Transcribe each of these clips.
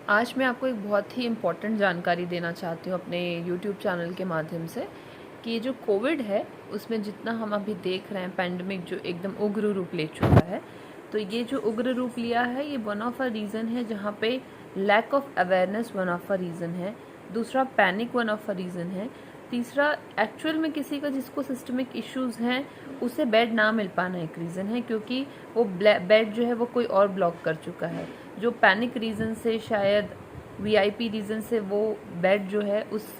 आज मैं आपको एक बहुत ही इम्पोर्टेंट जानकारी देना चाहती हूँ अपने यूट्यूब चैनल के माध्यम से कि ये जो कोविड है उसमें जितना हम अभी देख रहे हैं पैंडमिक जो एकदम उग्र रूप ले चुका है, तो ये जो उग्र रूप लिया है ये वन ऑफ अ रीज़न है जहाँ पे lack of awareness one of a reason है, दूसरा panic one of a reason है, तीसरा एक्चुअल में किसी का जिसको सिस्टमिक इश्यूज़ हैं उसे बेड ना मिल पाना एक रीज़न है, क्योंकि वो बेड जो है वो कोई और ब्लॉक कर चुका है। जो पैनिक रीज़न से शायद वीआईपी रीज़न से वो बेड जो है उस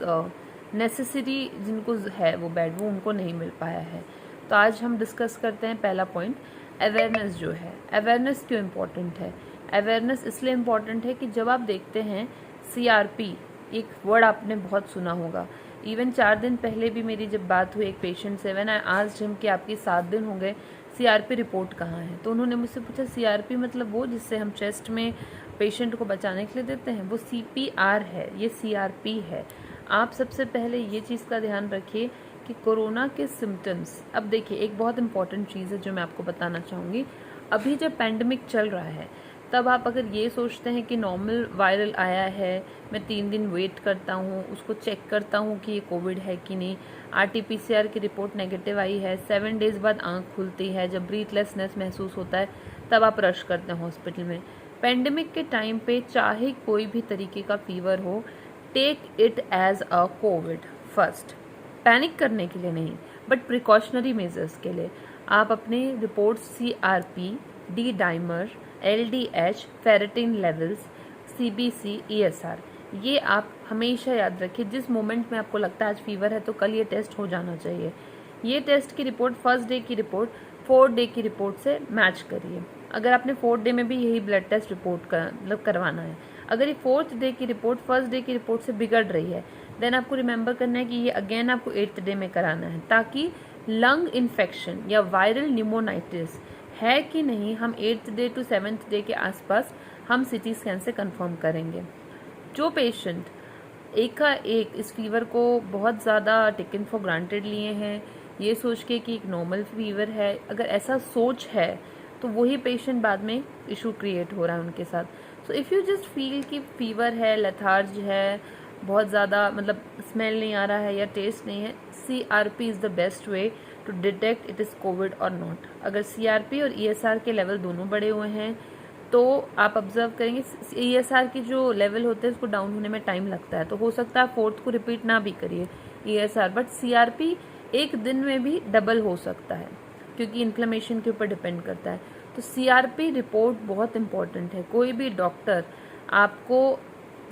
नेसेसरी जिनको है वो बेड वो उनको नहीं मिल पाया है। तो आज हम डिस्कस करते हैं पहला पॉइंट, अवेयरनेस जो है। अवेयरनेस क्यों इम्पोर्टेंट है? अवेयरनेस इसलिए इम्पोर्टेंट है कि जब आप देखते हैं सीआरपी, एक वर्ड आपने बहुत सुना होगा। इवन 4 दिन पहले भी मेरी जब बात हुई एक पेशेंट से, व्हेन आई आस्क्ड हिम कि आपकी 7 दिन हो गए, सीआरपी रिपोर्ट कहाँ है? तो उन्होंने मुझसे पूछा सीआरपी मतलब वो जिससे हम चेस्ट में पेशेंट को बचाने के लिए देते हैं, वो सीपीआर है, ये सीआरपी है। आप सबसे पहले ये चीज़ का ध्यान रखिए कि कोरोना के सिम्टम्स, अब देखिए एक बहुत इंपॉर्टेंट चीज़ है जो मैं आपको बताना चाहूँगी। अभी जब पैंडमिक चल रहा है तब आप अगर ये सोचते हैं कि नॉर्मल वायरल आया है, मैं 3 दिन वेट करता हूँ, उसको चेक करता हूँ कि ये कोविड है कि नहीं, आरटीपीसीआर की रिपोर्ट नेगेटिव आई है, 7 डेज़ बाद आँख खुलती है, जब ब्रीथलेसनेस महसूस होता है तब आप रश करते हैं हॉस्पिटल में। पेंडेमिक के टाइम पे चाहे कोई भी तरीके का फीवर हो, take it as a Covid first. Panic करने के लिए नहीं, बट प्रिकॉशनरी मेजर्स के लिए आप अपने report CRP, D dimer, LDH, ferritin levels, CBC, ESR, ये आप हमेशा याद रखिए। जिस मोमेंट में आपको लगता है आज फीवर है तो कल ये टेस्ट हो जाना चाहिए, ये टेस्ट की रिपोर्ट फर्स्ट डे की रिपोर्ट 4th डे की रिपोर्ट से मैच करिए। अगर आपने 4th डे में भी यही ब्लड टेस्ट रिपोर्ट करवाना है, अगर ये 4th डे की रिपोर्ट फर्स्ट डे की रिपोर्ट से बिगड़ रही है, देन आपको रिमेंबर करना है कि ये अगेन आपको 8th डे में कराना है, ताकि लंग इन्फेक्शन या वायरल न्यूमोनाइटिस है कि नहीं हम 8th day to 7th day के आसपास हम CT स्कैन से कंफर्म करेंगे। जो पेशेंट एकाएक इस फीवर को बहुत ज़्यादा टेकन फॉर ग्रांटेड लिए हैं, ये सोच के कि एक नॉर्मल फीवर है, अगर ऐसा सोच है तो वही पेशेंट बाद में इशू क्रिएट हो रहा है उनके साथ। So if you just feel कि फीवर है, लेथार्ज है, बहुत ज़्यादा मतलब स्मेल नहीं आ रहा है या टेस्ट नहीं है, CRP is the best way to detect it is Covid और नॉट। अगर CRP और ESR के लेवल दोनों बढ़े हुए हैं तो आप ऑब्जर्व करेंगे ESR की जो लेवल होते हैं उसको डाउन होने में टाइम लगता है, तो हो सकता है 4th को रिपीट ना भी करिए ESR, बट CRP एक दिन में भी डबल हो सकता है क्योंकि इन्फ्लेमेशन के ऊपर डिपेंड करता है। तो CRP रिपोर्ट बहुत इंपॉर्टेंट है। कोई भी डॉक्टर आपको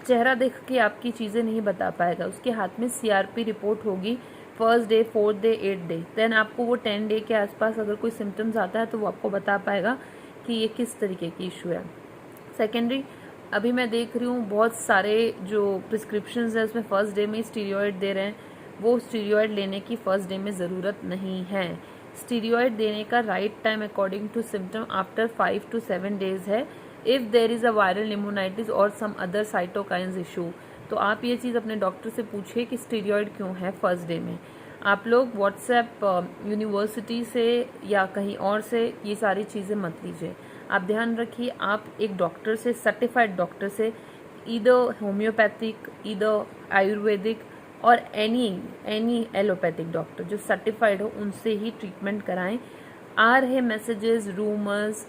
चेहरा देख के आपकी चीज़ें नहीं बता पाएगा, उसके हाथ में CRP रिपोर्ट होगी first day, 4th day, 8th day, then आपको वो 10 डे के आसपास अगर कोई सिम्टम्स आता है तो वो आपको बता पाएगा कि ये किस तरीके की इशू है। सेकेंडरी, अभी मैं देख रही हूँ बहुत सारे जो प्रिस्क्रिप्शंस है उसमें फर्स्ट डे में स्टीरॉयड दे रहे हैं, वो स्टीरॉयड लेने की फर्स्ट डे में ज़रूरत नहीं है। स्टीरॉयड देने का right time according to symptom after 5 to 7 days है, if there is a viral pneumonitis or some other cytokines issue. तो आप ये चीज़ अपने डॉक्टर से पूछिए कि स्टीरॉयड क्यों है फर्स्ट डे में। आप लोग व्हाट्सएप यूनिवर्सिटी से या कहीं और से ये सारी चीज़ें मत लीजिए। आप ध्यान रखिए, आप एक डॉक्टर से, सर्टिफाइड डॉक्टर से, ईदर होम्योपैथिक, ईदर आयुर्वेदिक और एनी एलोपैथिक डॉक्टर जो सर्टिफाइड हो उनसे ही ट्रीटमेंट कराएं। आ रहे मैसेजेस, रूमर्स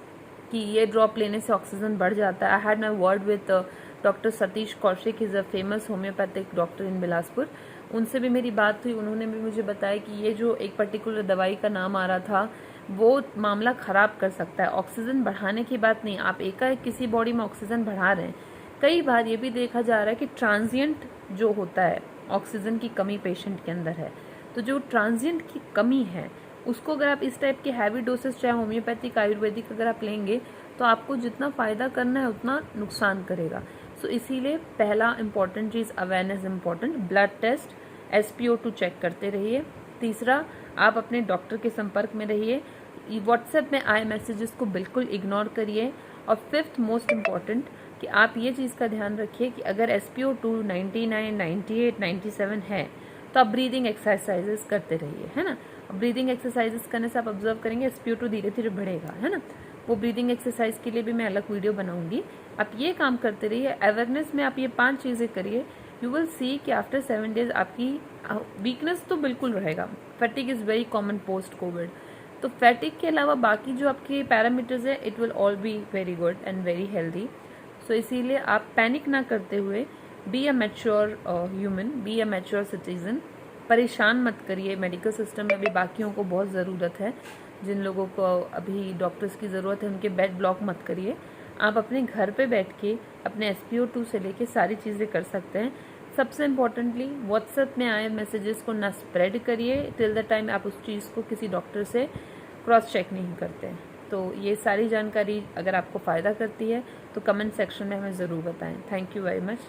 कि ये ड्रॉप लेने से ऑक्सीजन बढ़ जाता है, I had my word with doctor Satish Kaushik, is a famous homeopathic doctor in Bilaspur. उनसे भी मेरी बात हुई, उन्होंने भी मुझे बताया कि ये जो एक पर्टिकुलर दवाई का नाम आ रहा था वो मामला ख़राब कर सकता है। ऑक्सीजन बढ़ाने की बात नहीं, आप एकाएक किसी बॉडी में ऑक्सीजन बढ़ा रहे हैं। कई बार ये भी देखा जा रहा है कि ट्रांजिएंट जो होता है, ऑक्सीजन की कमी पेशेंट के अंदर है, तो जो ट्रांजिएंट की कमी है उसको अगर आप इस टाइप के हैवी डोसेस चाहे होम्योपैथिक, आयुर्वेदिक अगर आप लेंगे तो आपको जितना फ़ायदा करना है उतना नुकसान करेगा। सो इसीलिए पहला इंपॉर्टेंट चीज़ awareness important, blood test, SpO2 check करते रहिए। तीसरा, आप अपने डॉक्टर के संपर्क में रहिए। व्हाट्सएप में आए मैसेजेस को बिल्कुल इग्नोर करिए। और फिफ्थ मोस्ट इम्पॉर्टेंट कि आप ये चीज़ का ध्यान रखिए कि अगर SpO2 99, 98, 97 है तो आप ब्रीदिंग एक्सरसाइजेस करते रहिए, है ना। ब्रीदिंग एक्सरसाइजेस करने से आप ऑब्जर्व करेंगे SpO2 धीरे धीरे बढ़ेगा, है ना। वो ब्रीदिंग एक्सरसाइज के लिए भी मैं अलग वीडियो बनाऊंगी। आप ये काम करते रहिए, अवेयरनेस में आप ये 5 चीज़ें करिए, यू विल सी कि आफ्टर 7 डेज आपकी वीकनेस तो बिल्कुल रहेगा। Fatigue is very common post covid, तो फैटिक के अलावा बाकी जो आपके पैरामीटर्स है it will all be very good and very healthy. So इसीलिए आप पैनिक ना करते हुए be a mature human, be a mature citizen. परेशान मत करिए, मेडिकल सिस्टम में अभी बाकियों को बहुत ज़रूरत है, जिन लोगों को अभी डॉक्टर्स की ज़रूरत है उनके बेड ब्लॉक मत करिए। आप अपने घर पे बैठ के अपने SpO2 से लेके सारी चीज़ें कर सकते हैं। सबसे इम्पॉर्टेंटली व्हाट्सएप में आए मैसेजेस को ना स्प्रेड करिए टिल द टाइम आप उस चीज़ को किसी डॉक्टर से क्रॉस चेक नहीं करते हैं। तो ये सारी जानकारी अगर आपको फ़ायदा करती है तो कमेंट सेक्शन में हमें ज़रूर बताएं। Thank you very much.